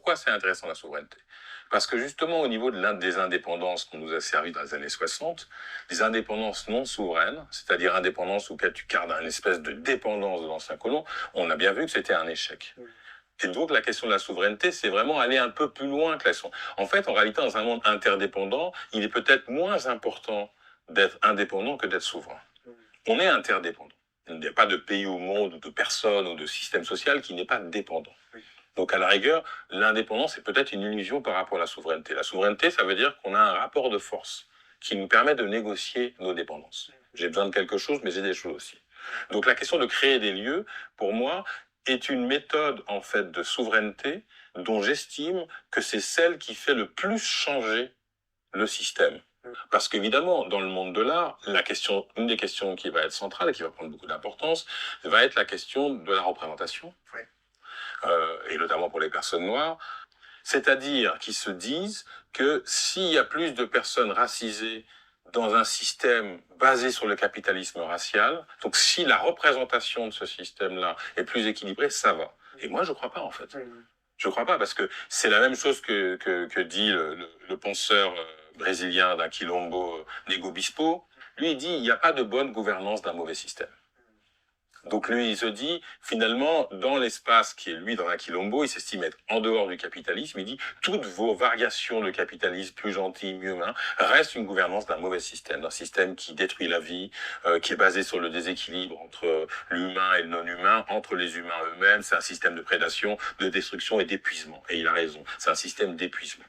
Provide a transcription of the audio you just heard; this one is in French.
pourquoi c'est intéressant la souveraineté? Parce que justement, au niveau de l'un des indépendances qu'on nous a servi dans les années 60, les indépendances non souveraines, c'est-à-dire indépendances auxquelles tu gardes une espèce de dépendance de l'ancien colon, on a bien vu que c'était un échec. Et donc, la question de la souveraineté, c'est vraiment aller un peu plus loin que la souveraineté. En fait, en réalité, dans un monde interdépendant, il est peut-être moins important d'être indépendant que d'être souverain. On est interdépendant. Il n'y a pas de pays au monde, ou de personne, ou de système social qui n'est pas dépendant. Donc, à la rigueur, l'indépendance est peut-être une illusion par rapport à la souveraineté. La souveraineté, ça veut dire qu'on a un rapport de force qui nous permet de négocier nos dépendances. J'ai besoin de quelque chose, mais j'ai des choses aussi. Donc, la question de créer des lieux, pour moi, est une méthode, en fait, de souveraineté dont j'estime que c'est celle qui fait le plus changer le système. Parce qu'évidemment, dans le monde de l'art, une des questions qui va être centrale et qui va prendre beaucoup d'importance, va être la question de la représentation. Oui. Et notamment pour les personnes noires. C'est-à-dire qu'ils se disent que s'il y a plus de personnes racisées dans un système basé sur le capitalisme racial, donc si la représentation de ce système-là est plus équilibrée, ça va. Et moi, je crois pas, en fait. Je crois pas, parce que c'est la même chose que dit le penseur brésilien d'un quilombo, Nego Bispo. Lui, il dit, il n'y a pas de bonne gouvernance d'un mauvais système. Donc lui, il se dit, finalement, dans l'espace qui est, lui, dans un quilombo, il s'estime être en dehors du capitalisme. Il dit, toutes vos variations de capitalisme, plus gentil, mieux humain, restent une gouvernance d'un mauvais système, d'un système qui détruit la vie, qui est basé sur le déséquilibre entre l'humain et le non-humain, entre les humains eux-mêmes. C'est un système de prédation, de destruction et d'épuisement. Et il a raison, c'est un système d'épuisement.